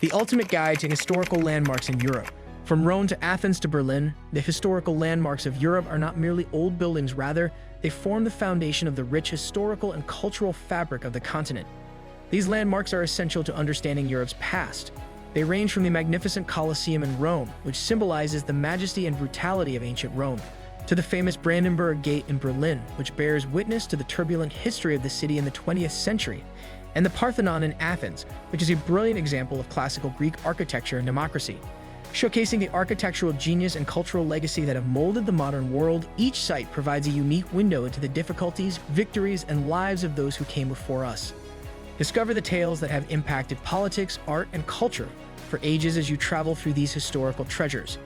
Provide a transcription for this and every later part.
the ultimate guide to historical landmarks in Europe. From Rome to Athens to Berlin, the historical landmarks of Europe are not merely old buildings, rather, they form the foundation of the rich historical and cultural fabric of the continent. These landmarks are essential to understanding Europe's past. They range from the magnificent Colosseum in Rome, which symbolizes the majesty and brutality of ancient Rome, to the famous Brandenburg Gate in Berlin, which bears witness to the turbulent history of the city in the 20th century, and the Parthenon in Athens, which is a brilliant example of classical Greek architecture and democracy. Showcasing the architectural genius and cultural legacy that have molded the modern world, each site provides a unique window into the difficulties, victories, and lives of those who came before us. Discover the tales that have impacted politics, art, and culture for ages as you travel through these historical treasures.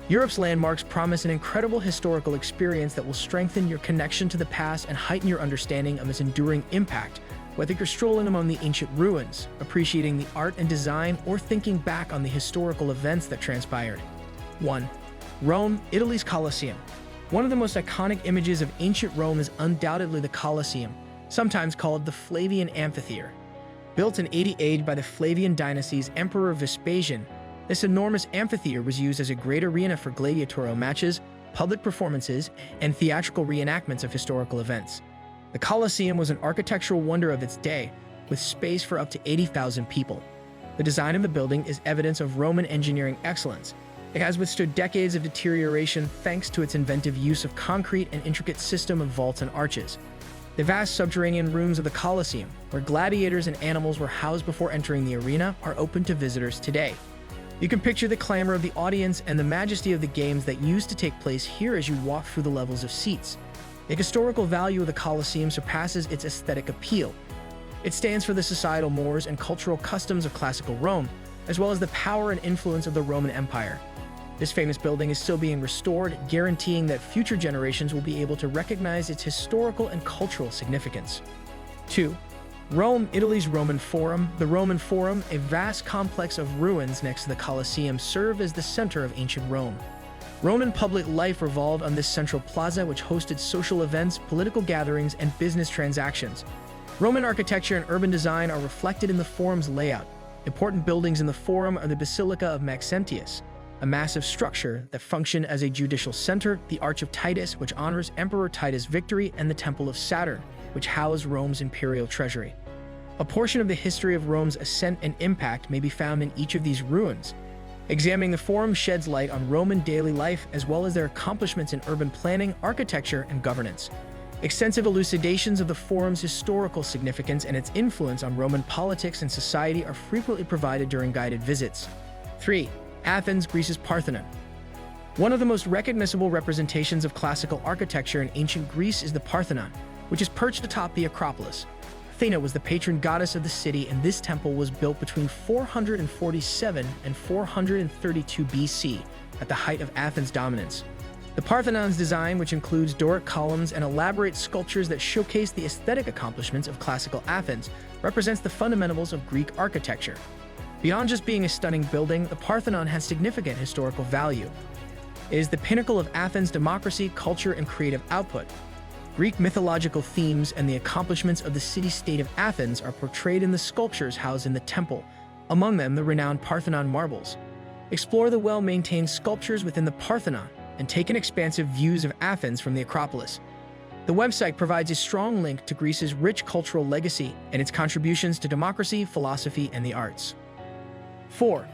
Europe's landmarks promise an incredible historical experience that will strengthen your connection to the past and heighten your understanding of its enduring impact, whether you're strolling among the ancient ruins, appreciating the art and design, or thinking back on the historical events that transpired. 1. Rome, Italy's Colosseum. One of the most iconic images of ancient Rome is undoubtedly the Colosseum, sometimes called the Flavian Amphitheater. Built in 80 AD by the Flavian dynasty's Emperor Vespasian, this enormous amphitheater was used as a great arena for gladiatorial matches, public performances, and theatrical reenactments of historical events. The Colosseum was an architectural wonder of its day, with space for up to 80,000 people. The design of the building is evidence of Roman engineering excellence. It has withstood decades of deterioration thanks to its inventive use of concrete and intricate system of vaults and arches. The vast subterranean rooms of the Colosseum, where gladiators and animals were housed before entering the arena, are open to visitors today. You can picture the clamor of the audience and the majesty of the games that used to take place here as you walk through the levels of seats. The historical value of the Colosseum surpasses its aesthetic appeal. It stands for the societal mores and cultural customs of classical Rome, as well as the power and influence of the Roman Empire. This famous building is still being restored, guaranteeing that future generations will be able to recognize its historical and cultural significance. 2. Rome, Italy's Roman Forum. The Roman Forum, a vast complex of ruins next to the Colosseum, served as the center of ancient Rome. Roman public life revolved on this central plaza, which hosted social events, political gatherings, and business transactions. Roman architecture and urban design are reflected in the Forum's layout. Important buildings in the Forum are the Basilica of Maxentius, a massive structure that functioned as a judicial center, the Arch of Titus, which honors Emperor Titus' victory, and the Temple of Saturn, which housed Rome's imperial treasury. A portion of the history of Rome's ascent and impact may be found in each of these ruins. Examining the Forum sheds light on Roman daily life as well as their accomplishments in urban planning, architecture, and governance. Extensive elucidations of the Forum's historical significance and its influence on Roman politics and society are frequently provided during guided visits. 3. Athens, Greece's Parthenon. One of the most recognizable representations of classical architecture in ancient Greece is the Parthenon, which is perched atop the Acropolis. Athena was the patron goddess of the city, and this temple was built between 447 and 432 BC, at the height of Athens' dominance. The Parthenon's design, which includes Doric columns and elaborate sculptures that showcase the aesthetic accomplishments of classical Athens, represents the fundamentals of Greek architecture. Beyond just being a stunning building, the Parthenon has significant historical value. It is the pinnacle of Athens' democracy, culture, and creative output. Greek mythological themes and the accomplishments of the city-state of Athens are portrayed in the sculptures housed in the temple, among them the renowned Parthenon marbles. Explore the well-maintained sculptures within the Parthenon and take in expansive views of Athens from the Acropolis. The website provides a strong link to Greece's rich cultural legacy and its contributions to democracy, philosophy, and the arts. 4.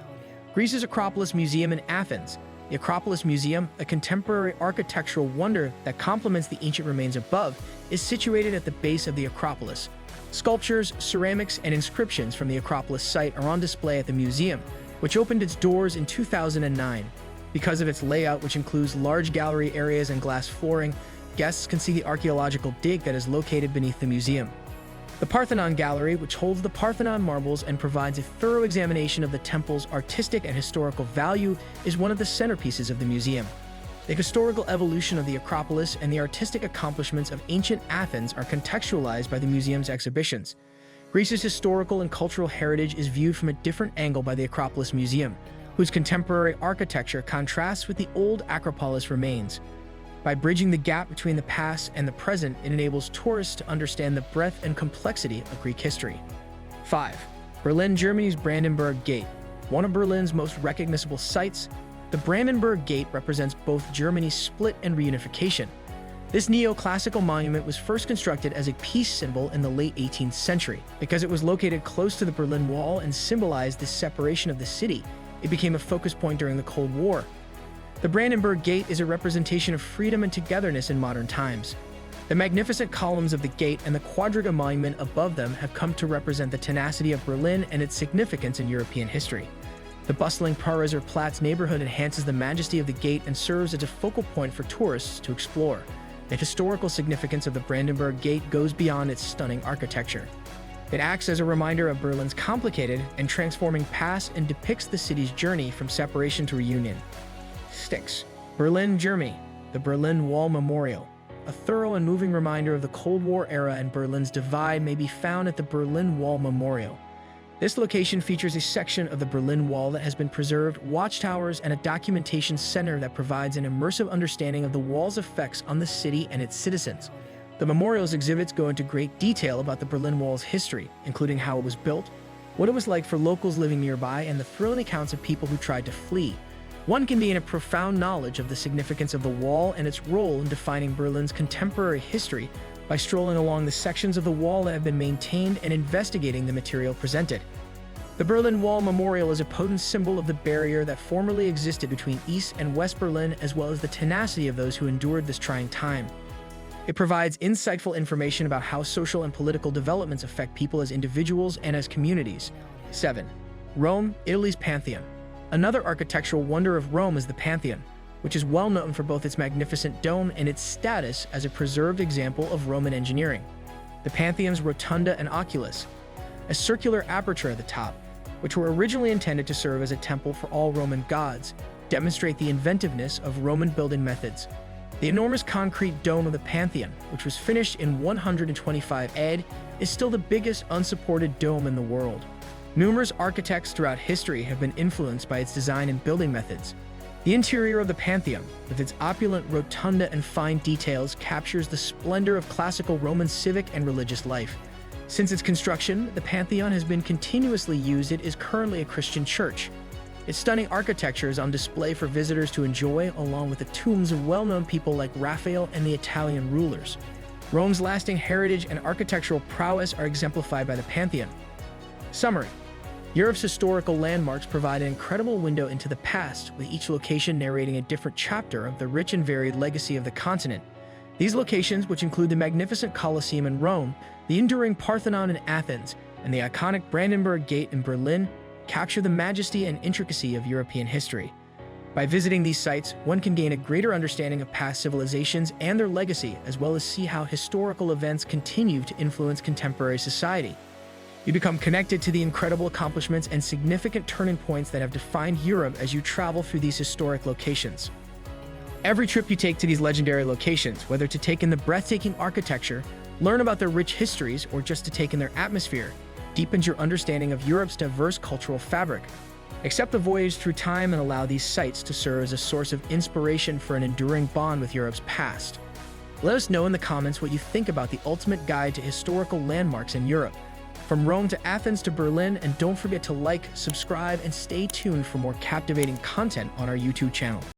Greece's Acropolis Museum in Athens. The Acropolis Museum, a contemporary architectural wonder that complements the ancient remains above, is situated at the base of the Acropolis. Sculptures, ceramics, and inscriptions from the Acropolis site are on display at the museum, which opened its doors in 2009. Because of its layout, which includes large gallery areas and glass flooring, guests can see the archaeological dig that is located beneath the museum. The Parthenon Gallery, which holds the Parthenon marbles and provides a thorough examination of the temple's artistic and historical value, is one of the centerpieces of the museum. The historical evolution of the Acropolis and the artistic accomplishments of ancient Athens are contextualized by the museum's exhibitions. Greece's historical and cultural heritage is viewed from a different angle by the Acropolis Museum, whose contemporary architecture contrasts with the old Acropolis remains. By bridging the gap between the past and the present, it enables tourists to understand the breadth and complexity of Greek history. 5. Berlin, Germany's Brandenburg Gate. One of Berlin's most recognizable sights, the Brandenburg Gate represents both Germany's split and reunification. This neoclassical monument was first constructed as a peace symbol in the late 18th century. Because it was located close to the Berlin Wall and symbolized the separation of the city, it became a focus point during the Cold War. The Brandenburg Gate is a representation of freedom and togetherness in modern times. The magnificent columns of the gate and the quadriga monument above them have come to represent the tenacity of Berlin and its significance in European history. The bustling Pariser Platz neighborhood enhances the majesty of the gate and serves as a focal point for tourists to explore. The historical significance of the Brandenburg Gate goes beyond its stunning architecture. It acts as a reminder of Berlin's complicated and transforming past and depicts the city's journey from separation to reunion. 6. Berlin, Germany. The Berlin Wall Memorial. A thorough and moving reminder of the Cold War era and Berlin's divide may be found at the Berlin Wall Memorial. This location features a section of the Berlin Wall that has been preserved, watchtowers, and a documentation center that provides an immersive understanding of the wall's effects on the city and its citizens. The memorial's exhibits go into great detail about the Berlin Wall's history, including how it was built, what it was like for locals living nearby, and the thrilling accounts of people who tried to flee. One can gain a profound knowledge of the significance of the wall and its role in defining Berlin's contemporary history by strolling along the sections of the wall that have been maintained and investigating the material presented. The Berlin Wall Memorial is a potent symbol of the barrier that formerly existed between East and West Berlin, as well as the tenacity of those who endured this trying time. It provides insightful information about how social and political developments affect people as individuals and as communities. 7. Rome, Italy's Pantheon. Another architectural wonder of Rome is the Pantheon, which is well known for both its magnificent dome and its status as a preserved example of Roman engineering. The Pantheon's rotunda and oculus, a circular aperture at the top, which were originally intended to serve as a temple for all Roman gods, demonstrate the inventiveness of Roman building methods. The enormous concrete dome of the Pantheon, which was finished in 125 AD, is still the biggest unsupported dome in the world. Numerous architects throughout history have been influenced by its design and building methods. The interior of the Pantheon, with its opulent rotunda and fine details, captures the splendor of classical Roman civic and religious life. Since its construction, the Pantheon has been continuously used. It is currently a Christian church. Its stunning architecture is on display for visitors to enjoy, along with the tombs of well-known people like Raphael and the Italian rulers. Rome's lasting heritage and architectural prowess are exemplified by the Pantheon. Summary. Europe's historical landmarks provide an incredible window into the past, with each location narrating a different chapter of the rich and varied legacy of the continent. These locations, which include the magnificent Colosseum in Rome, the enduring Parthenon in Athens, and the iconic Brandenburg Gate in Berlin, capture the majesty and intricacy of European history. By visiting these sites, one can gain a greater understanding of past civilizations and their legacy, as well as see how historical events continue to influence contemporary society. You become connected to the incredible accomplishments and significant turning points that have defined Europe as you travel through these historic locations. Every trip you take to these legendary locations, whether to take in the breathtaking architecture, learn about their rich histories, or just to take in their atmosphere, deepens your understanding of Europe's diverse cultural fabric. Accept the voyage through time and allow these sites to serve as a source of inspiration for an enduring bond with Europe's past. Let us know in the comments what you think about the ultimate guide to historical landmarks in Europe. From Rome to Athens to Berlin, and don't forget to like, subscribe, and stay tuned for more captivating content on our YouTube channel.